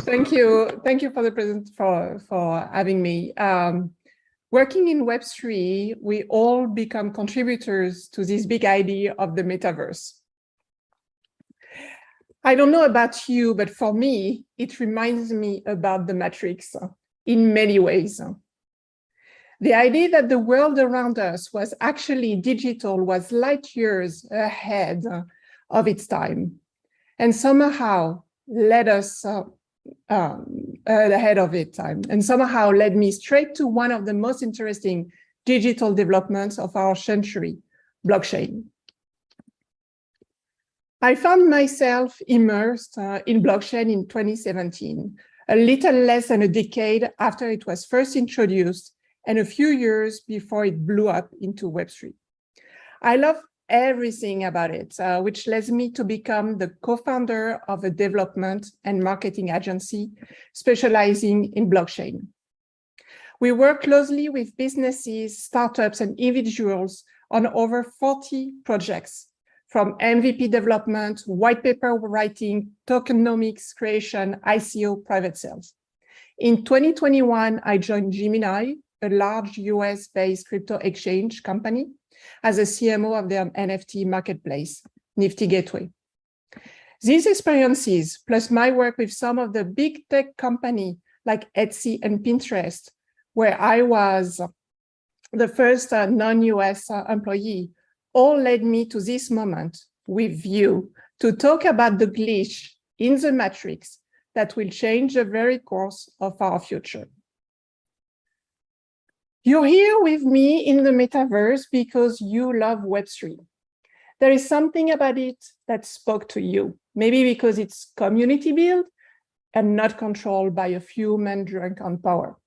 Thank you. Thank you for the for having me. Working in Web3, we all become contributors to this big idea of the metaverse. I don't know about you, but for me, it reminds me about the Matrix in many ways. The idea that the world around us was actually digital was light years ahead of its time, and somehow led us ahead of its time, and somehow led me straight to one of the most interesting digital developments of our century, blockchain. I found myself immersed in blockchain in 2017, a little less than a decade after it was first introduced and a few years before it blew up into Web3. I love everything about it, which led me to become the co-founder of a development and marketing agency specializing in blockchain. We work closely with businesses, startups, and individuals on over 40 projects, from MVP development, white paper writing, tokenomics creation, ICO, private sales. In 2021, I joined Gemini, a large US-based crypto exchange company, as a CMO of their NFT marketplace, Nifty Gateway. These experiences, plus my work with some of the big tech companies like Etsy and Pinterest, where I was the first non-US employee, all led me to this moment with you to talk about the glitch in the matrix that will change the very course of our future. You're here with me in the metaverse because you love Web3. There is something about it that spoke to you, maybe because it's community built and not controlled by a few men drunk on power.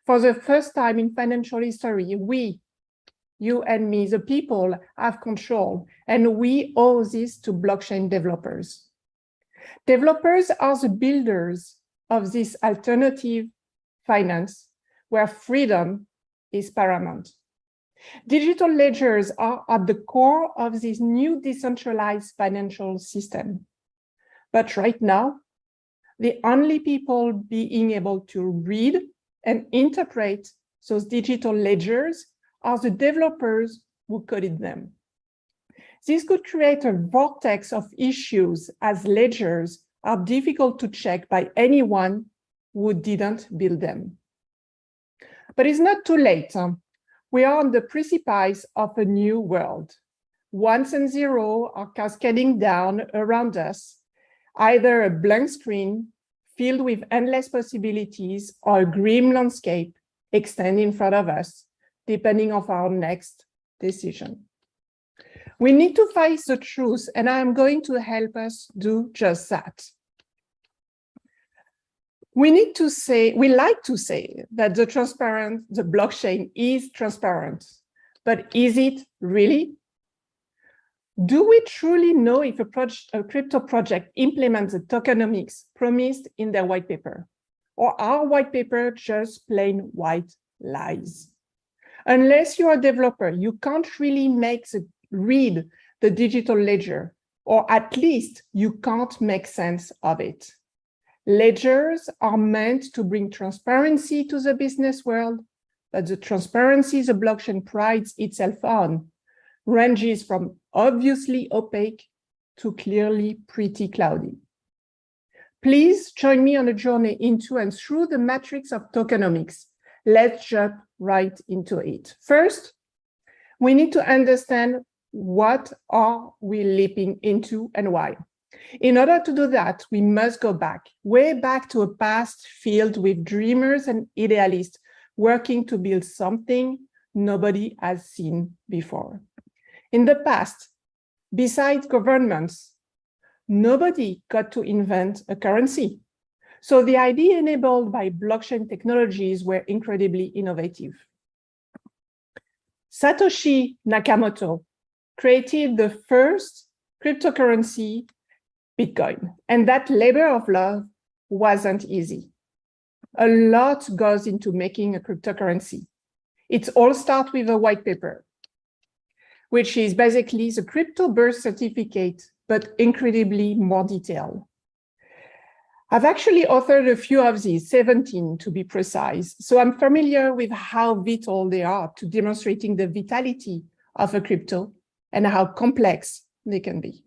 For the first time in financial history, we, you and me, the people, have control, and we owe this to blockchain developers. Developers are the builders of this alternative finance where freedom is paramount. Digital ledgers are at the core of this new decentralized financial system. But right now, the only people being able to read and interpret those digital ledgers are the developers who coded them. This could create a vortex of issues as ledgers are difficult to check by anyone who didn't build them. But it's not too late. We are on the precipice of a new world. Ones and zeros are cascading down around us, either a blank screen filled with endless possibilities or a grim landscape extending in front of us, depending on our next decision. We need to face the truth, and I'm going to help us do just that. We like to say that the blockchain is transparent, but is it really? Do we truly know if a crypto project implements the tokenomics promised in their white paper? Or are white paper just plain white lies? Unless you're a developer, you can't really read the digital ledger, or at least you can't make sense of it. Ledgers are meant to bring transparency to the business world, but the transparency the blockchain prides itself on ranges from obviously opaque to clearly pretty cloudy. Please join me on a journey into and through the matrix of tokenomics. Let's jump right into it. First, we need to understand what are we leaping into and why. In order to do that, we must go back, way back to a past filled with dreamers and idealists working to build something nobody has seen before. In the past, besides governments, nobody got to invent a currency. So the idea enabled by blockchain technologies were incredibly innovative. Satoshi Nakamoto created the first cryptocurrency, Bitcoin, and that labor of love wasn't easy. A lot goes into making a cryptocurrency. It all starts with a white paper, which is basically the crypto birth certificate, but incredibly more detailed. I've actually authored a few of these, 17 to be precise, so I'm familiar with how vital they are to demonstrating the vitality of a crypto and how complex they can be.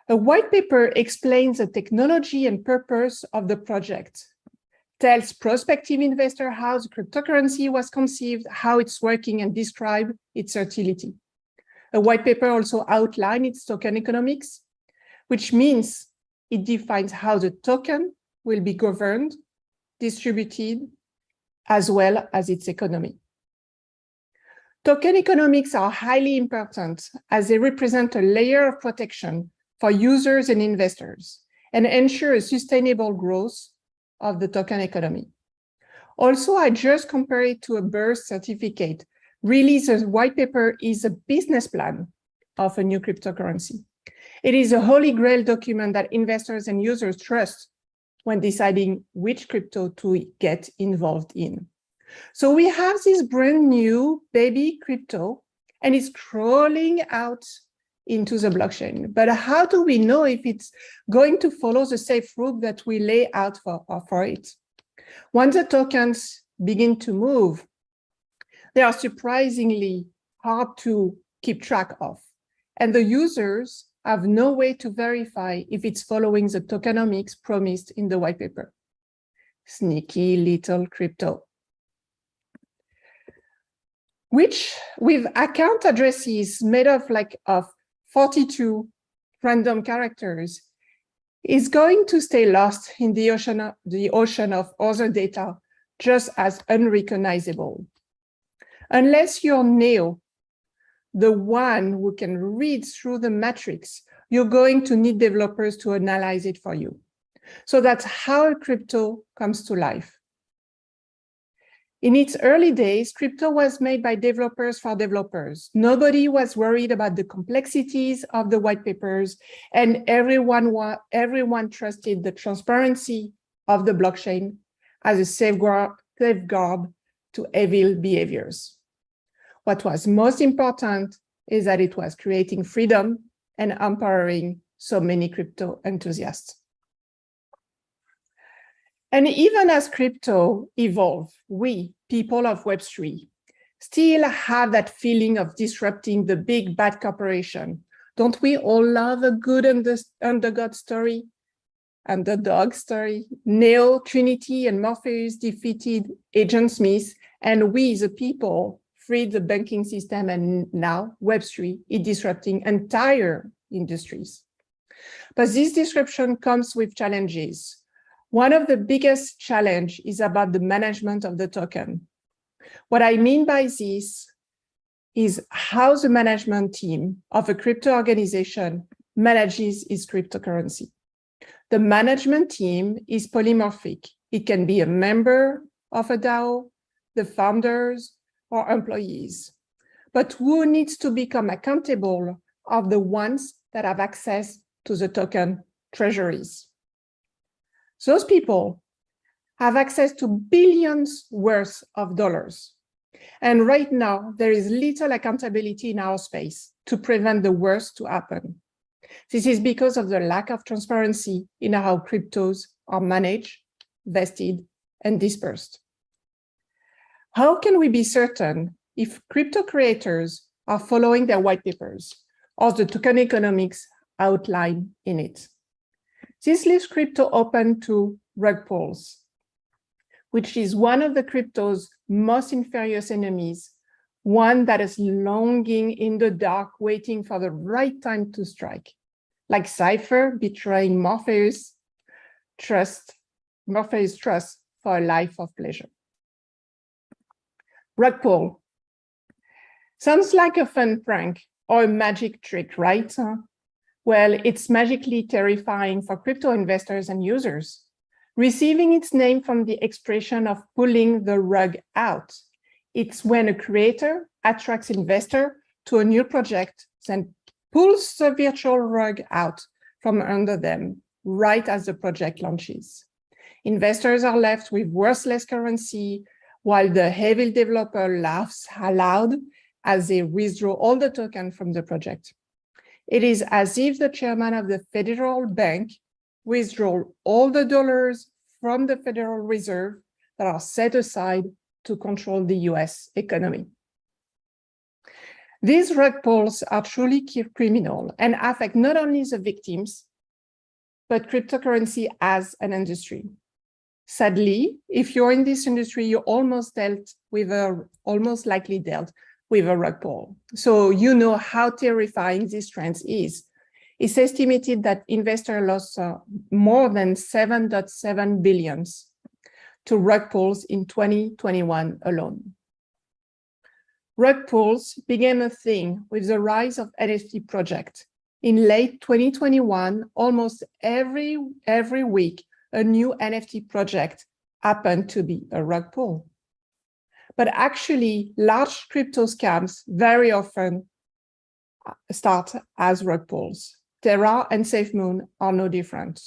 A white paper explains the technology and purpose of the project, tells prospective investor how the cryptocurrency was conceived, how it's working, and describe its utility. A white paper also outlines its token economics, which means it defines how the token will be governed, distributed, as well as its economy. Token economics are highly important as they represent a layer of protection for users and investors and ensure a sustainable growth of the token economy. Also, I just compare it to a birth certificate. Really, the white paper is a business plan of a new cryptocurrency. It is a holy grail document that investors and users trust when deciding which crypto to get involved in. So we have this brand new baby crypto, and it's crawling out into the blockchain. But how do we know if it's going to follow the safe route that we lay out for it? Once the tokens begin to move, they are surprisingly hard to keep track of. And the users have no way to verify if it's following the tokenomics promised in the white paper. Sneaky little crypto. Which, with account addresses made of 42 random characters, is going to stay lost in the ocean of other data, just as unrecognizable. Unless you're Neo, the one who can read through the matrix, you're going to need developers to analyze it for you. So that's how crypto comes to life. In its early days, crypto was made by developers for developers. Nobody was worried about the complexities of the white papers, and everyone trusted the transparency of the blockchain as a safeguard to evil behaviors. What was most important is that it was creating freedom and empowering so many crypto enthusiasts. And even as crypto evolve, we, people of Web3, still have that feeling of disrupting the big bad corporation. Don't we all love a good underdog story? Neo, Trinity, and Morpheus defeated Agent Smith, and we, the people, freed the banking system, and now Web3 is disrupting entire industries. But this disruption comes with challenges. One of the biggest challenges is about the management of the token. What I mean by this is how the management team of a crypto organization manages its cryptocurrency. The management team is polymorphic. It can be a member of a DAO, the founders, or employees. But who needs to become accountable are the ones that have access to the token treasuries. Those people have access to billions worth of dollars. And right now, there is little accountability in our space to prevent the worst to happen. This is because of the lack of transparency in how cryptos are managed, vested, and dispersed. How can we be certain if crypto creators are following their white papers or the token economics outlined in it? This leaves crypto open to rug pulls, which is one of the crypto's most infurious enemies, one that is longing in the dark, waiting for the right time to strike, like Cypher betraying Morpheus' trust for a life of pleasure. Rug pull. Sounds like a fun prank or a magic trick, right? Well, it's magically terrifying for crypto investors and users, receiving its name from the expression of pulling the rug out. It's when a creator attracts investor to a new project, then pulls the virtual rug out from under them right as the project launches. Investors are left with worthless currency, while the evil developer laughs aloud as they withdraw all the token from the project. It is as if the chairman of the federal bank withdraw all the dollars from the Federal Reserve that are set aside to control the US economy. These rug pulls are truly criminal and affect not only the victims, but cryptocurrency as an industry. Sadly, if you're in this industry, you almost likely dealt with a rug pull. So you know how terrifying this trend is. It's estimated that investors lost more than 7.7 billion to rug pulls in 2021 alone. Rug pulls began a thing with the rise of NFT projects. In late 2021, almost every week, a new NFT project happened to be a rug pull. But actually, large crypto scams very often start as rug pulls. Terra and SafeMoon are no different.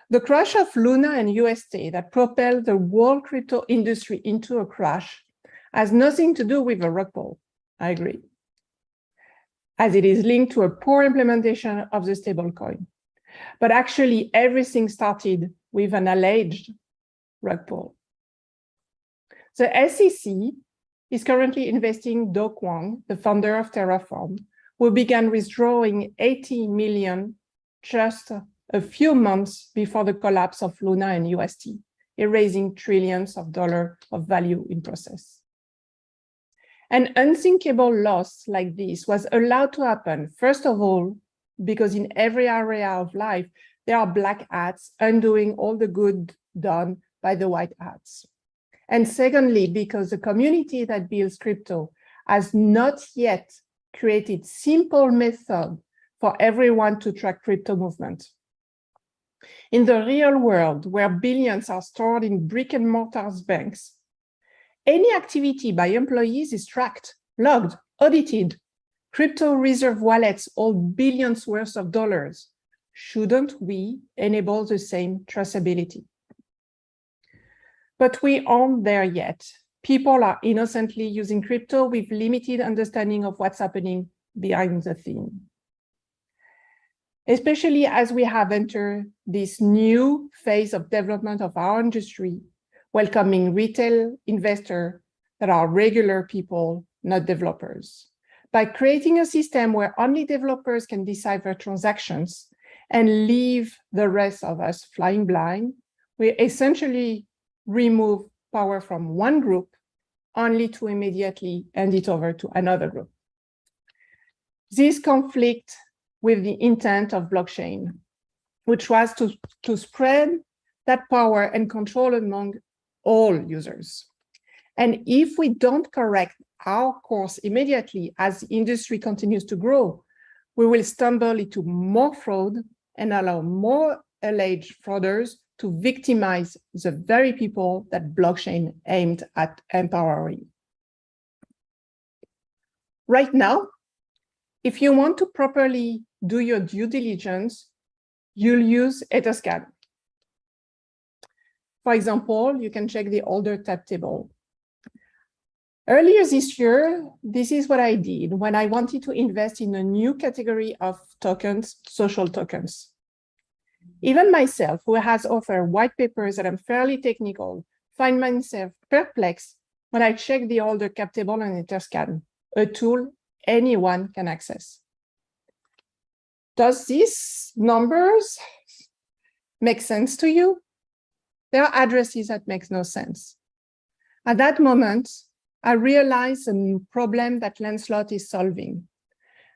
The crash of Luna and UST that propelled the whole crypto industry into a crash has nothing to do with a rug pull. I agree, as it is linked to a poor implementation of the stablecoin. But actually, everything started with an alleged rug pull. The SEC is currently investing Do Kwon, the founder of Terraform, who began withdrawing 80 million just a few months before the collapse of Luna and UST, erasing trillions of dollars of value in process. An unthinkable loss like this was allowed to happen, first of all, because in every area of life, there are black hats undoing all the good done by the white hats. And secondly, because the community that builds crypto has not yet created simple method for everyone to track crypto movement. In the real world, where billions are stored in brick and mortar banks, any activity by employees is tracked, logged, audited. Crypto reserve wallets hold billions worth of dollars. Shouldn't we enable the same traceability? But we aren't there yet. People are innocently using crypto with limited understanding of what's happening behind the scene. Especially as we have entered this new phase of development of our industry, welcoming retail investors that are regular people, not developers. By creating a system where only developers can decipher transactions and leave the rest of us flying blind, we essentially remove power from one group only to immediately hand it over to another group. This conflict with the intent of blockchain, which was to spread that power and control among all users. And if we don't correct our course immediately as the industry continues to grow, we will stumble into more fraud and allow more alleged fraudsters to victimize the very people that blockchain aimed at empowering. Right now, if you want to properly do your due diligence, you'll use Etherscan. For example, you can check the older tab table. Earlier this year, this is what I did when I wanted to invest in a new category of tokens, social tokens. Even myself, who has authored white papers that I'm fairly technical, find myself perplexed when I check the older cap table on Etherscan, a tool anyone can access. Does these numbers make sense to you? There are addresses that make no sense. At that moment, I realized a problem that Lancelot is solving,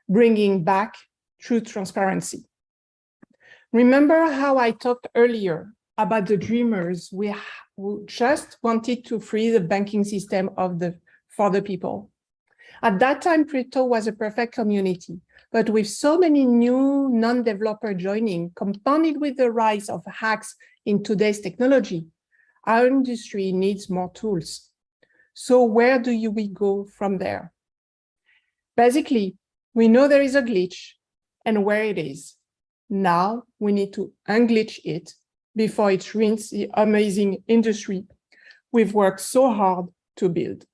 bringing back true transparency. Remember how I talked earlier about the dreamers who just wanted to free the banking system for the people? At that time, crypto was a perfect community, but with so many new non-developers joining, compounded with the rise of hacks in today's technology, our industry needs more tools. So where do we go from there? Basically, we know there is a glitch and where it is. Now we need to unglitch it before it ruins the amazing industry we've worked so hard to build.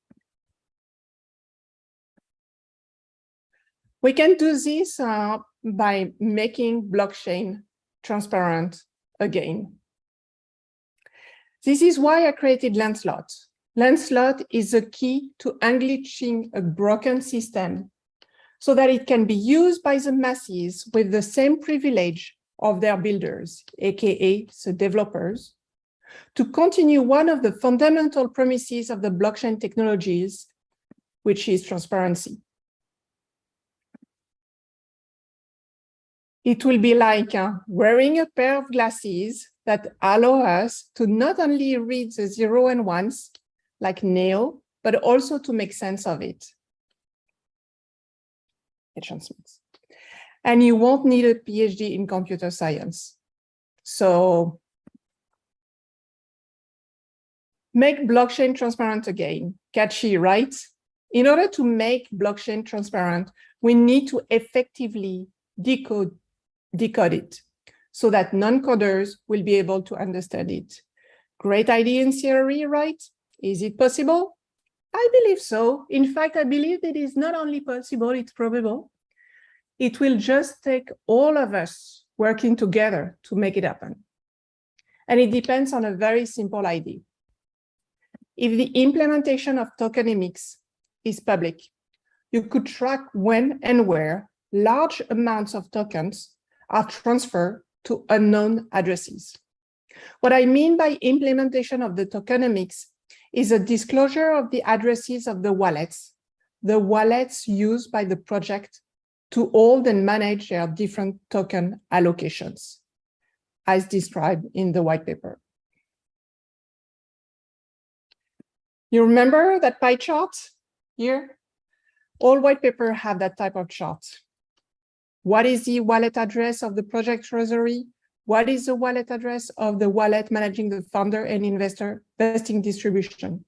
We can do this by making blockchain transparent again. This is why I created Lancelot. Lancelot is the key to unleashing a broken system so that it can be used by the masses with the same privilege of their builders, aka the developers, to continue one of the fundamental premises of the blockchain technologies, which is transparency. It will be like wearing a pair of glasses that allow us to not only read the zero and ones like Neo, but also to make sense of it. And you won't need a PhD in computer science. So make blockchain transparent again. Catchy, right? In order to make blockchain transparent, we need to effectively decode it so that non-coders will be able to understand it. Great idea in theory, right? Is it possible? I believe so. In fact, I believe it is not only possible, it's probable. It will just take all of us working together to make it happen. And it depends on a very simple idea. If the implementation of tokenomics is public, you could track when and where large amounts of tokens are transferred to unknown addresses. What I mean by implementation of the tokenomics is a disclosure of the addresses of the wallets used by the project to hold and manage their different token allocations, as described in the white paper. You remember that pie chart here? All white paper have that type of chart. What is the wallet address of the project treasury? What is the wallet address of the wallet managing the founder and investor vesting distribution?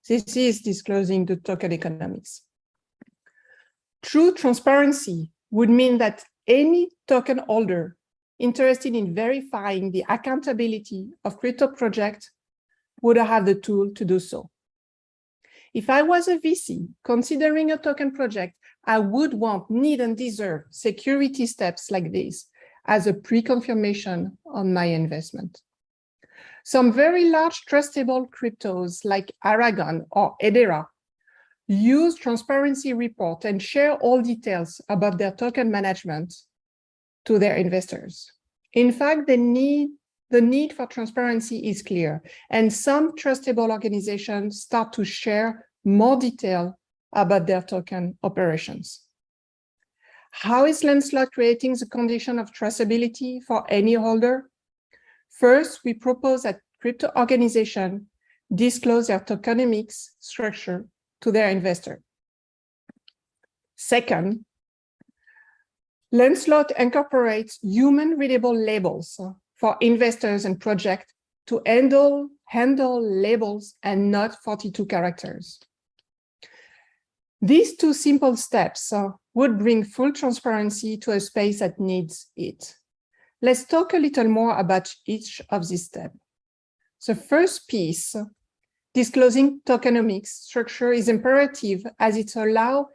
This is disclosing the token economics. True transparency would mean that any token holder interested in verifying the accountability of crypto project would have the tool to do so. If I was a VC considering a token project, I would want, need, and deserve security steps like this as a pre-confirmation on my investment. Some very large trustable cryptos like Aragon or Hedera use transparency report and share all details about their token management to their investors. In fact, the need for transparency is clear, and some trustable organizations start to share more detail about their token operations. How is Lancelot creating the condition of traceability for any holder? First, we propose that crypto organizations disclose their tokenomics structure to their investor. Second, Lancelot incorporates human readable labels for investors and projects to handle labels and not 42 characters. These two simple steps would bring full transparency to a space that needs it. Let's talk a little more about each of these steps. The first piece, disclosing tokenomics structure, is imperative as it allows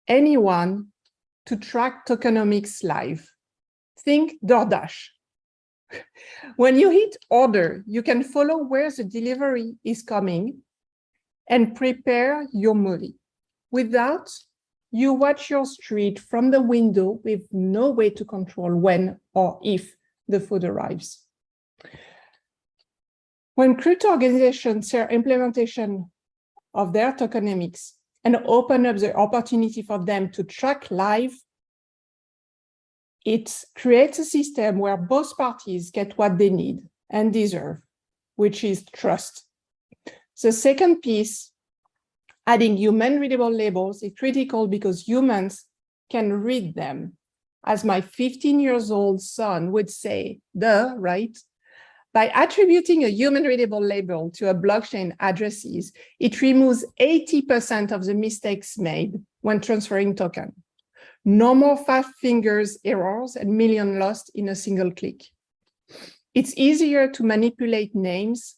anyone to track tokenomics live. Think DoorDash. When you hit order, you can follow where the delivery is coming and prepare your movie. Without, you watch your street from the window with no way to control when or if the food arrives. When crypto organizations share implementation of their tokenomics and open up the opportunity for them to track live, it creates a system where both parties get what they need and deserve, which is trust. The second piece, adding human readable labels, is critical because humans can read them. As my 15-year-old son would say, duh, right? By attributing a human readable label to a blockchain addresses, it removes 80% of the mistakes made when transferring token. No more fat fingers errors and millions lost in a single click. It's easier to manipulate names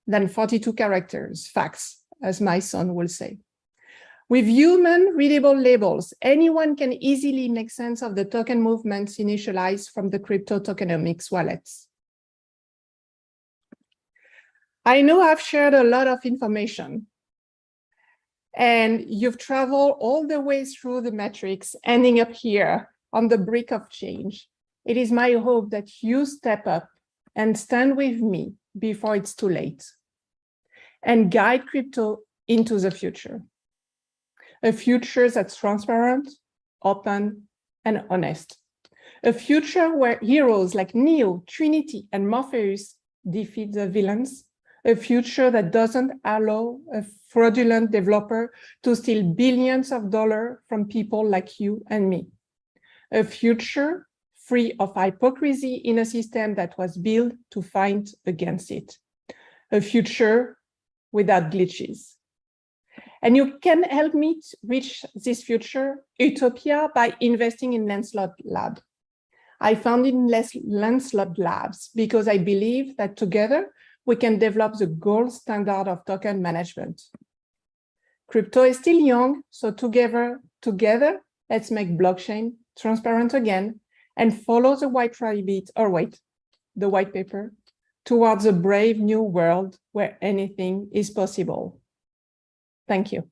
than 42 characters, facts, as my son will say. With human readable labels, anyone can easily make sense of the token movements initialized from the crypto tokenomics wallets. I know I've shared a lot of information, and you've traveled all the way through the matrix, ending up here on the brink of change. It is my hope that you step up and stand with me before it's too late and guide crypto into the future. A future that's transparent, open, and honest. A future where heroes like Neo, Trinity, and Morpheus defeat the villains. A future that doesn't allow a fraudulent developer to steal billions of dollars from people like you and me. A future free of hypocrisy in a system that was built to fight against it. A future without glitches. And you can help me reach this future utopia by investing in Lancelot Lab. I founded Lancelot Labs because I believe that together we can develop the gold standard of token management. Crypto is still young, so together, let's make blockchain transparent again and follow the white paper towards a brave new world where anything is possible. Thank you.